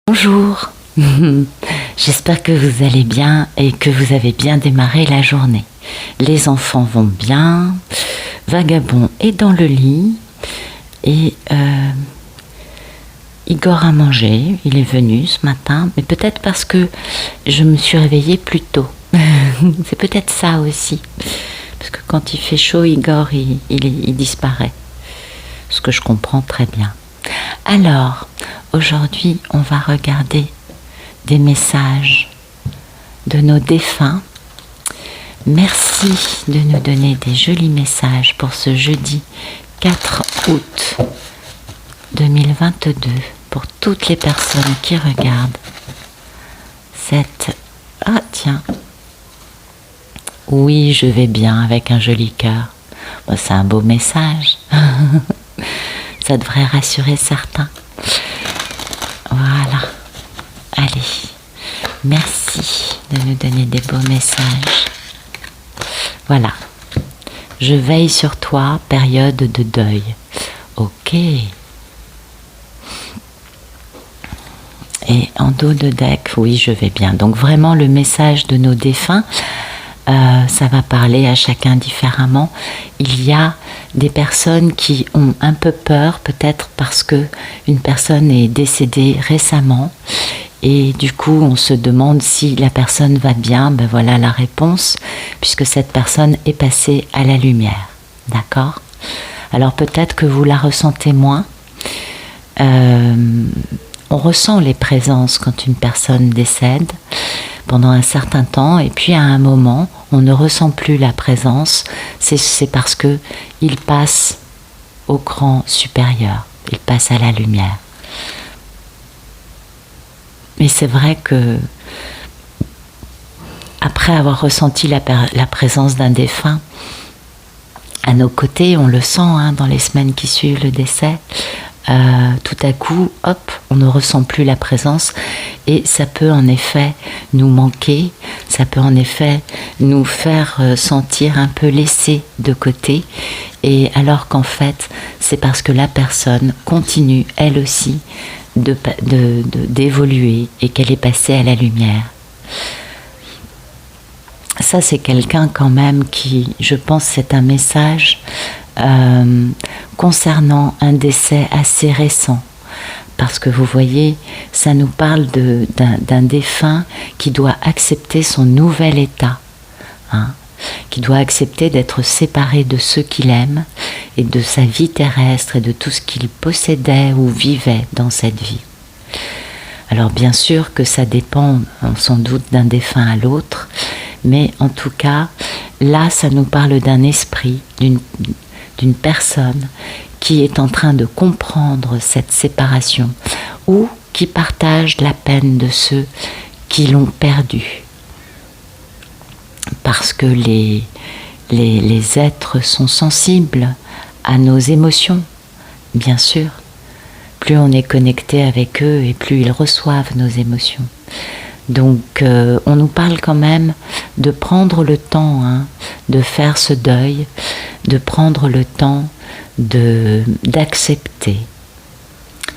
Bonjour, j'espère que vous allez bien et que vous avez bien démarré la journée. Les enfants vont bien, Vagabond est dans le lit et Igor a mangé, il est venu ce matin, mais peut-être parce que je me suis réveillée plus tôt. C'est peut-être ça aussi, parce que quand il fait chaud, Igor il disparaît, ce que je comprends très bien. Alors, aujourd'hui, on va regarder des messages de nos défunts. Merci de nous donner des jolis messages pour ce jeudi 4 août 2022, pour toutes les personnes qui regardent cette... Ah tiens, oui, je vais bien avec un joli cœur. Bon, c'est un beau message. Ça devrait rassurer certains. Voilà. Allez. Merci de nous donner des beaux messages. Voilà. Je veille sur toi, période de deuil. Ok. Et en dos de deck, oui, je vais bien. Donc vraiment le message de nos défunts, ça va parler à chacun différemment. Il y a des personnes qui ont un peu peur, peut-être parce que une personne est décédée récemment et du coup on se demande si la personne va bien. Ben voilà la réponse, puisque cette personne est passée à la lumière. D'accord ? Alors peut-être que vous la ressentez moins. On ressent les présences quand une personne décède pendant un certain temps, et puis à un moment on ne ressent plus la présence. C'est parce que il passe au cran supérieur, il passe à la lumière. Mais c'est vrai que après avoir ressenti la présence d'un défunt à nos côtés, on le sent dans les semaines qui suivent le décès, tout à coup, hop, on ne ressent plus la présence, et ça peut en effet nous manquer, ça peut en effet nous faire sentir un peu laissés de côté, et alors qu'en fait, c'est parce que la personne continue, elle aussi, d'évoluer, et qu'elle est passée à la lumière. Ça, c'est quelqu'un quand même qui, je pense, c'est un message concernant un décès assez récent. Parce que vous voyez, ça nous parle d'un défunt qui doit accepter son nouvel état, qui doit accepter d'être séparé de ceux qu'il aime et de sa vie terrestre et de tout ce qu'il possédait ou vivait dans cette vie. Alors bien sûr que ça dépend sans doute d'un défunt à l'autre, mais en tout cas, là ça nous parle d'un esprit, d'une personne qui est en train de comprendre cette séparation ou qui partage la peine de ceux qui l'ont perdu. Parce que les êtres sont sensibles à nos émotions, bien sûr. Plus on est connecté avec eux et plus ils reçoivent nos émotions. Donc on nous parle quand même de prendre le temps de faire ce deuil, de prendre le temps d'accepter,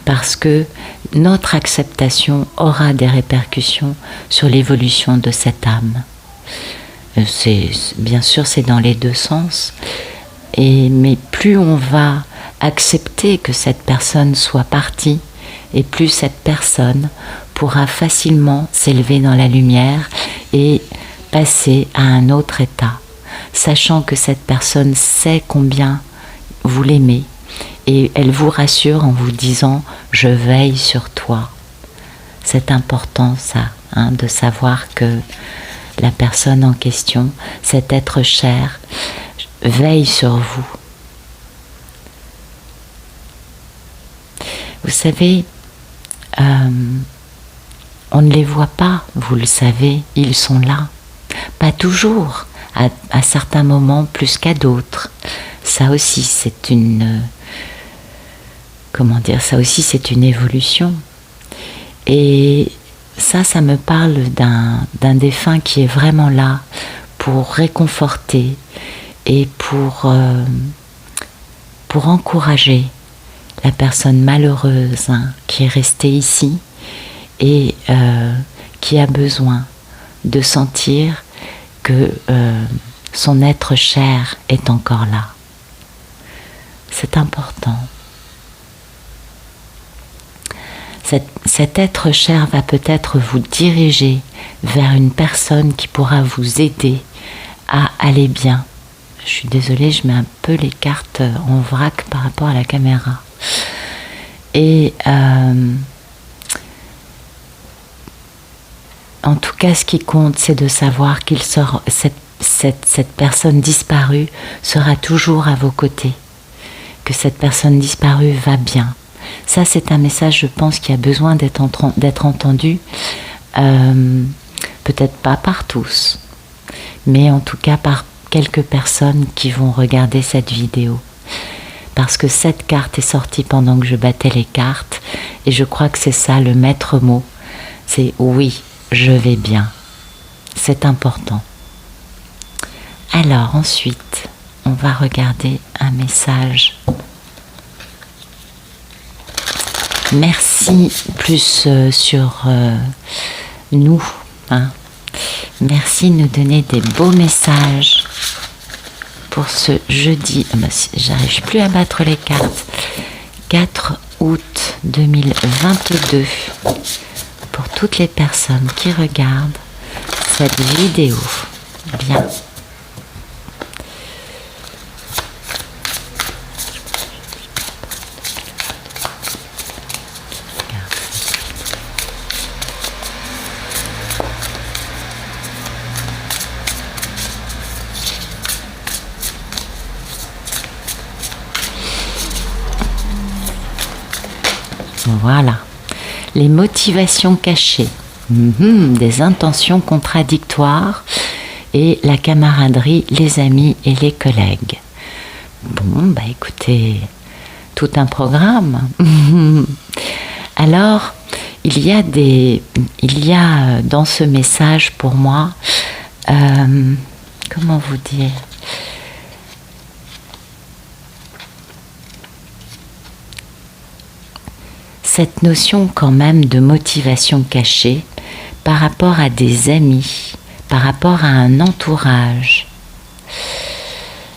parce que notre acceptation aura des répercussions sur l'évolution de cette âme. Bien sûr, c'est dans les deux sens, mais plus on va accepter que cette personne soit partie, et plus cette personne pourra facilement s'élever dans la lumière et passer à un autre état, sachant que cette personne sait combien vous l'aimez et elle vous rassure en vous disant « je veille sur toi ». C'est important ça, de savoir que la personne en question, cet être cher, veille sur vous. Vous savez, on ne les voit pas, vous le savez, ils sont là. Pas toujours, à certains moments plus qu'à d'autres. Ça aussi, c'est une... ça aussi, c'est une évolution. Et ça me parle d'un défunt qui est vraiment là pour réconforter et pour encourager la personne malheureuse qui est restée ici et qui a besoin de sentir que son être cher est encore là. C'est important. Cet être cher va peut-être vous diriger vers une personne qui pourra vous aider à aller bien. Je suis désolée, je mets un peu les cartes en vrac par rapport à la caméra. Et en tout cas, ce qui compte, c'est de savoir qu'il sort, cette personne disparue sera toujours à vos côtés, que cette personne disparue va bien. Ça, c'est un message, je pense, qui a besoin d'être entendu, peut-être pas par tous, mais en tout cas par quelques personnes qui vont regarder cette vidéo. Parce que cette carte est sortie pendant que je battais les cartes, et je crois que c'est ça le maître mot, c'est oui, je vais bien. C'est important. Alors ensuite, on va regarder un message. Merci plus sur nous. Hein. Merci de nous donner des beaux messages pour ce jeudi. J'arrive plus à battre les cartes. 4 août 2022. Pour toutes les personnes qui regardent cette vidéo. Bien. Voilà, les motivations cachées, des intentions contradictoires et la camaraderie, les amis et les collègues. Bon, bah écoutez, tout un programme. Alors, il y a dans ce message pour moi, comment vous dire ? Cette notion quand même de motivation cachée par rapport à des amis, par rapport à un entourage.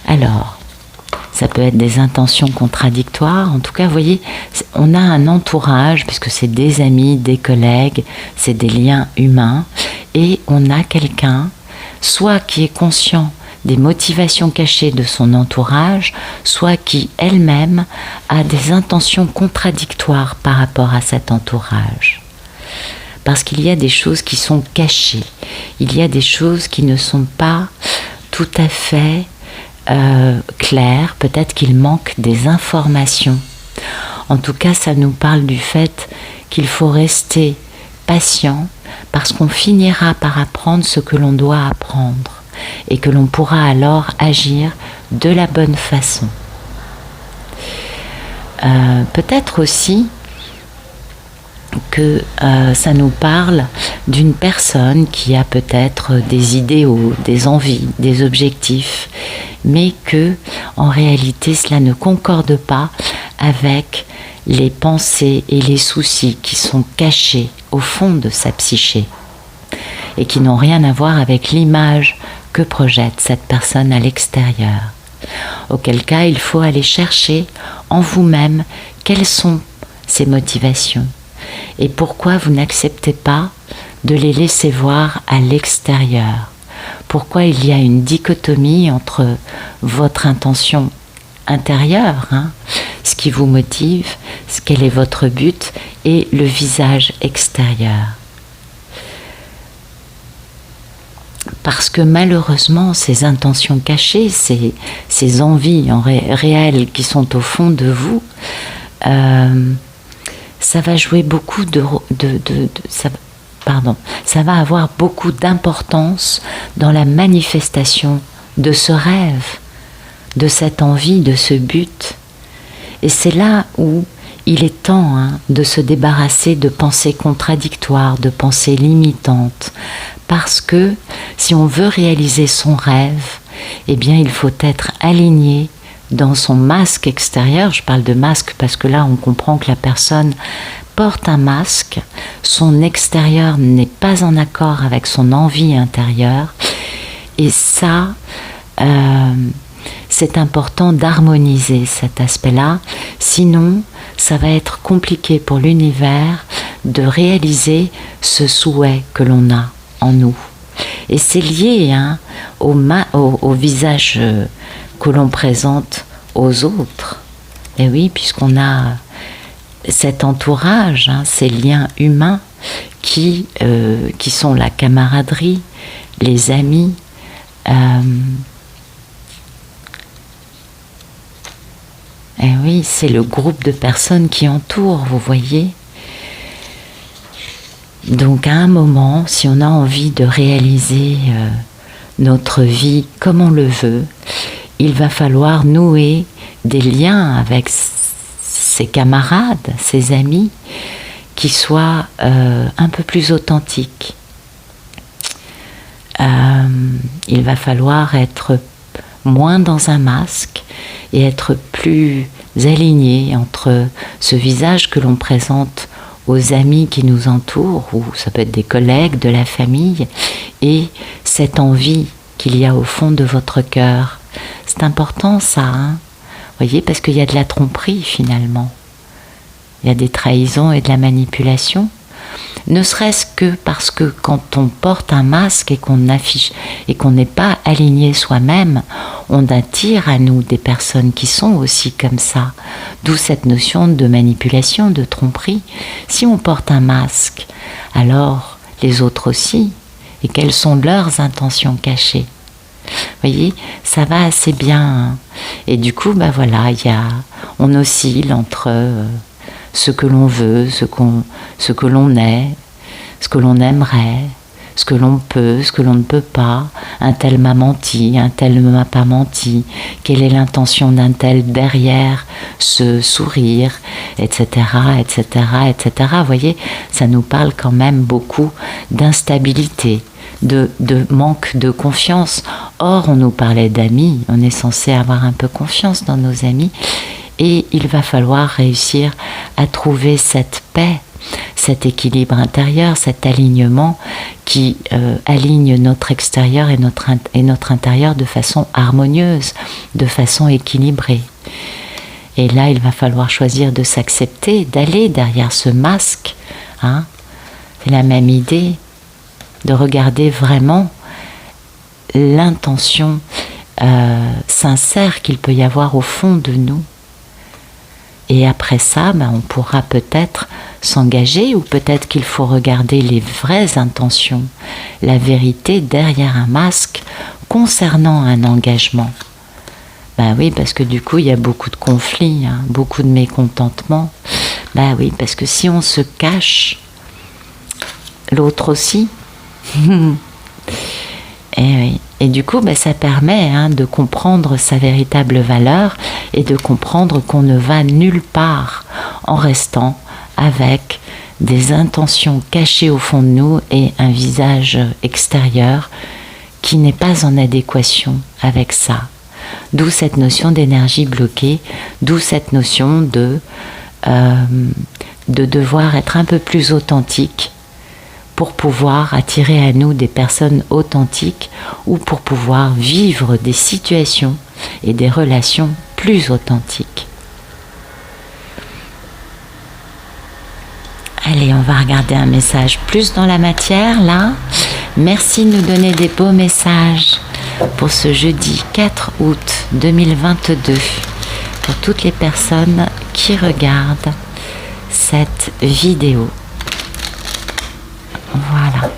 Alors, ça peut être des intentions contradictoires. En tout cas, vous voyez, on a un entourage, puisque c'est des amis, des collègues, c'est des liens humains, et on a quelqu'un, soit qui est conscient des motivations cachées de son entourage, soit qui elle-même a des intentions contradictoires par rapport à cet entourage. Parce qu'il y a des choses qui sont cachées, il y a des choses qui ne sont pas tout à fait claires, peut-être qu'il manque des informations. En tout cas, ça nous parle du fait qu'il faut rester patient, parce qu'on finira par apprendre ce que l'on doit apprendre. Et que l'on pourra alors agir de la bonne façon. Peut-être aussi que ça nous parle d'une personne qui a peut-être des idéaux, des envies, des objectifs, mais que en réalité cela ne concorde pas avec les pensées et les soucis qui sont cachés au fond de sa psyché et qui n'ont rien à voir avec l'image que projette cette personne à l'extérieur. Auquel cas, il faut aller chercher en vous-même quelles sont ces motivations et pourquoi vous n'acceptez pas de les laisser voir à l'extérieur. Pourquoi il y a une dichotomie entre votre intention intérieure, ce qui vous motive, quel est votre but, et le visage extérieur. Parce que malheureusement, ces intentions cachées, ces envies réelles qui sont au fond de vous, ça va jouer beaucoup ça va avoir beaucoup d'importance dans la manifestation de ce rêve, de cette envie, de ce but. Et c'est là où il est temps de se débarrasser de pensées contradictoires, de pensées limitantes. Parce que si on veut réaliser son rêve, eh bien il faut être aligné dans son masque extérieur. Je parle de masque parce que là on comprend que la personne porte un masque son extérieur n'est pas en accord avec son envie intérieure. Et ça, c'est important d'harmoniser cet aspect-là. Sinon, ça va être compliqué pour l'univers de réaliser ce souhait que l'on a en nous. Et c'est lié au visage que l'on présente aux autres. Et oui, puisqu'on a cet entourage, ces liens humains qui sont la camaraderie, les amis, et oui, c'est le groupe de personnes qui entourent, vous voyez. Donc à un moment, si on a envie de réaliser notre vie comme on le veut, il va falloir nouer des liens avec ses camarades, ses amis, qui soient un peu plus authentiques. Il va falloir être moins dans un masque et être plus aligné entre ce visage que l'on présente aux amis qui nous entourent, ou ça peut être des collègues, de la famille, et cette envie qu'il y a au fond de votre cœur. C'est important ça, hein, vous voyez, parce qu'il y a de la tromperie finalement. Il y a des trahisons et de la manipulation. Ne serait-ce que parce que quand on porte un masque et qu'on affiche et qu'on n'est pas aligné soi-même, on attire à nous des personnes qui sont aussi comme ça. D'où cette notion de manipulation, de tromperie. Si on porte un masque, alors les autres aussi. Et quelles sont leurs intentions cachées? Vous voyez, ça va assez bien. Et du coup, voilà, on oscille entre ce que l'on veut, ce que l'on est, ce que l'on aimerait, ce que l'on peut, ce que l'on ne peut pas. Un tel m'a menti, un tel ne m'a pas menti. Quelle est l'intention d'un tel derrière ce sourire, etc., etc., etc. Vous voyez, ça nous parle quand même beaucoup d'instabilité, de manque de confiance. Or, on nous parlait d'amis, on est censé avoir un peu confiance dans nos amis. Et il va falloir réussir à trouver cette paix, cet équilibre intérieur, cet alignement qui aligne notre extérieur et notre intérieur de façon harmonieuse, de façon équilibrée. Et là, il va falloir choisir de s'accepter, d'aller derrière ce masque. Hein. C'est la même idée, de regarder vraiment l'intention sincère qu'il peut y avoir au fond de nous. Et après ça, on pourra peut-être s'engager, ou peut-être qu'il faut regarder les vraies intentions, la vérité derrière un masque concernant un engagement. Oui, parce que du coup, il y a beaucoup de conflits, beaucoup de mécontentements. Oui, parce que si on se cache, l'autre aussi. Et oui. Et du coup, ça permet de comprendre sa véritable valeur et de comprendre qu'on ne va nulle part en restant avec des intentions cachées au fond de nous et un visage extérieur qui n'est pas en adéquation avec ça. D'où cette notion d'énergie bloquée, d'où cette notion de devoir être un peu plus authentique pour pouvoir attirer à nous des personnes authentiques ou pour pouvoir vivre des situations et des relations plus authentiques. Allez, on va regarder un message plus dans la matière, là. Merci de nous donner des beaux messages pour ce jeudi 4 août 2022, pour toutes les personnes qui regardent cette vidéo. Voilà.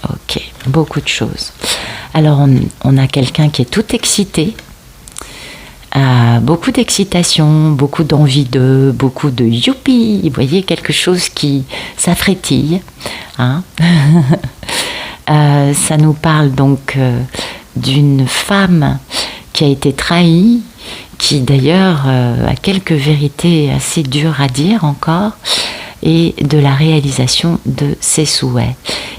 Ok, beaucoup de choses. Alors, on a quelqu'un qui est tout excité. Beaucoup d'excitation, beaucoup d'envie beaucoup de youpi. Vous voyez, quelque chose qui s'affrétille. Hein. Ça nous parle donc d'une femme qui a été trahie, qui d'ailleurs a quelques vérités assez dures à dire encore, et de la réalisation de ses souhaits.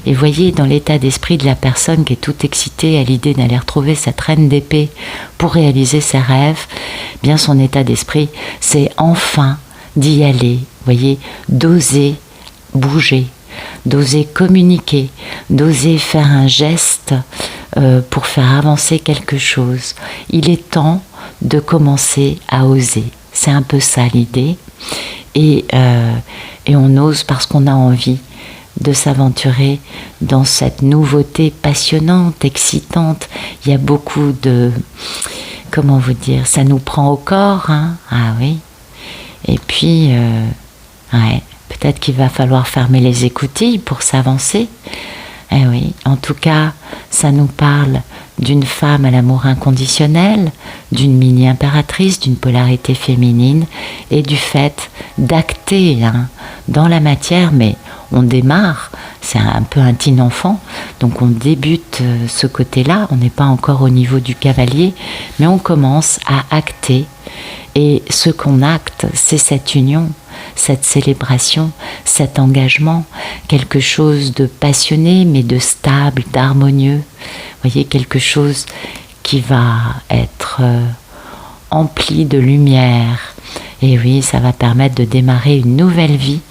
Et voyez, dans l'état d'esprit de la personne qui est toute excitée à l'idée d'aller retrouver cette reine d'épée pour réaliser ses rêves, bien son état d'esprit, c'est enfin d'y aller, voyez, d'oser bouger, d'oser communiquer, d'oser faire un geste pour faire avancer quelque chose. Il est temps de commencer à oser. C'est un peu ça l'idée. Et on ose parce qu'on a envie de s'aventurer dans cette nouveauté passionnante, excitante. Il y a beaucoup de... Comment vous dire? Ça nous prend au corps, hein? Ah oui. Et puis, ouais, peut-être qu'il va falloir fermer les écoutilles pour s'avancer. Eh oui, en tout cas, ça nous parle d'une femme à l'amour inconditionnel, d'une mini-impératrice, d'une polarité féminine et du fait d'acter dans la matière, mais on démarre, c'est un peu un teen enfant, donc on débute ce côté-là, on n'est pas encore au niveau du cavalier, mais on commence à acter. Et ce qu'on acte, c'est cette union, cette célébration, cet engagement, quelque chose de passionné, mais de stable, d'harmonieux. Vous voyez, quelque chose qui va être empli de lumière. Et oui, ça va permettre de démarrer une nouvelle vie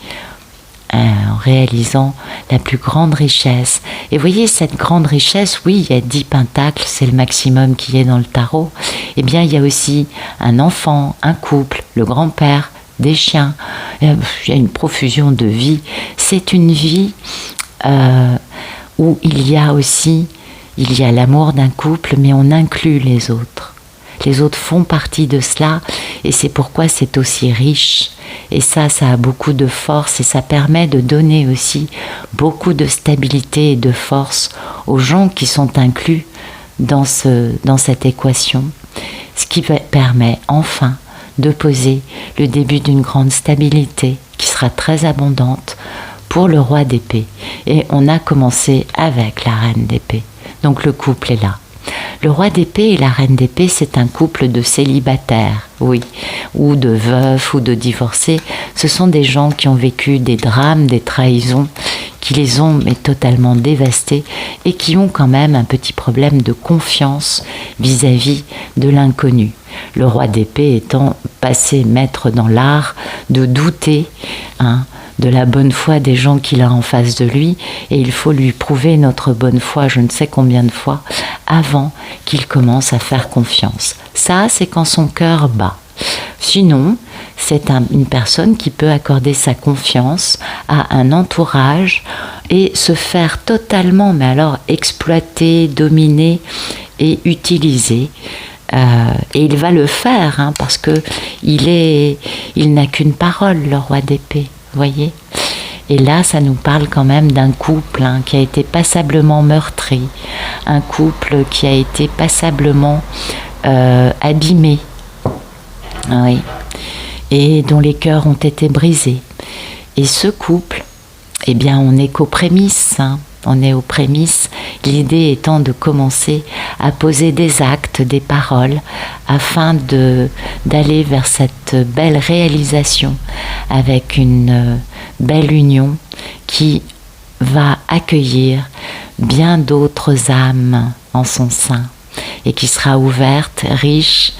en réalisant la plus grande richesse. Et vous voyez, cette grande richesse, oui, il y a 10 pentacles, c'est le maximum qui est dans le tarot. Eh bien, il y a aussi un enfant, un couple, le grand-père, des chiens. Il y a une profusion de vie. C'est une vie où il y a l'amour d'un couple, mais on inclut les autres. Les autres font partie de cela et c'est pourquoi c'est aussi riche. Et ça a beaucoup de force et ça permet de donner aussi beaucoup de stabilité et de force aux gens qui sont inclus dans cette équation. Ce qui permet enfin de poser le début d'une grande stabilité qui sera très abondante pour le roi d'épée. Et on a commencé avec la reine d'épée. Donc le couple est là. Le roi d'épée et la reine d'épée, c'est un couple de célibataires, oui, ou de veufs ou de divorcés. Ce sont des gens qui ont vécu des drames, des trahisons, qui les ont mais totalement dévastés et qui ont quand même un petit problème de confiance vis-à-vis de l'inconnu. Le roi d'épée étant passé maître dans l'art de douter, de la bonne foi des gens qu'il a en face de lui, et il faut lui prouver notre bonne foi je ne sais combien de fois avant qu'il commence à faire confiance. Ça, c'est quand son cœur bat. Sinon, c'est une personne qui peut accorder sa confiance à un entourage et se faire totalement, mais alors exploiter, dominer et utiliser. Et il va le faire, parce que il n'a qu'une parole, le roi d'épée. Voyez, et là ça nous parle quand même d'un couple qui a été passablement meurtri, un couple qui a été passablement abîmé, oui, et dont les cœurs ont été brisés. Et ce couple, eh bien on n'est qu'aux prémices, on est aux prémices, l'idée étant de commencer à poser des actes, des paroles, afin d'aller vers cette belle réalisation avec une belle union qui va accueillir bien d'autres âmes en son sein et qui sera ouverte, riche,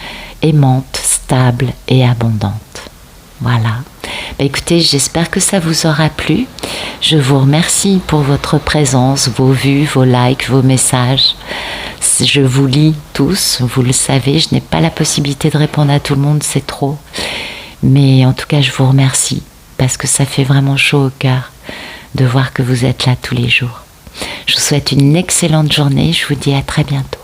aimante, stable et abondante. Voilà. Écoutez, j'espère que ça vous aura plu. Je vous remercie pour votre présence, vos vues, vos likes, vos messages. Je vous lis tous, vous le savez, je n'ai pas la possibilité de répondre à tout le monde, c'est trop. Mais en tout cas, je vous remercie parce que ça fait vraiment chaud au cœur de voir que vous êtes là tous les jours. Je vous souhaite une excellente journée, je vous dis à très bientôt.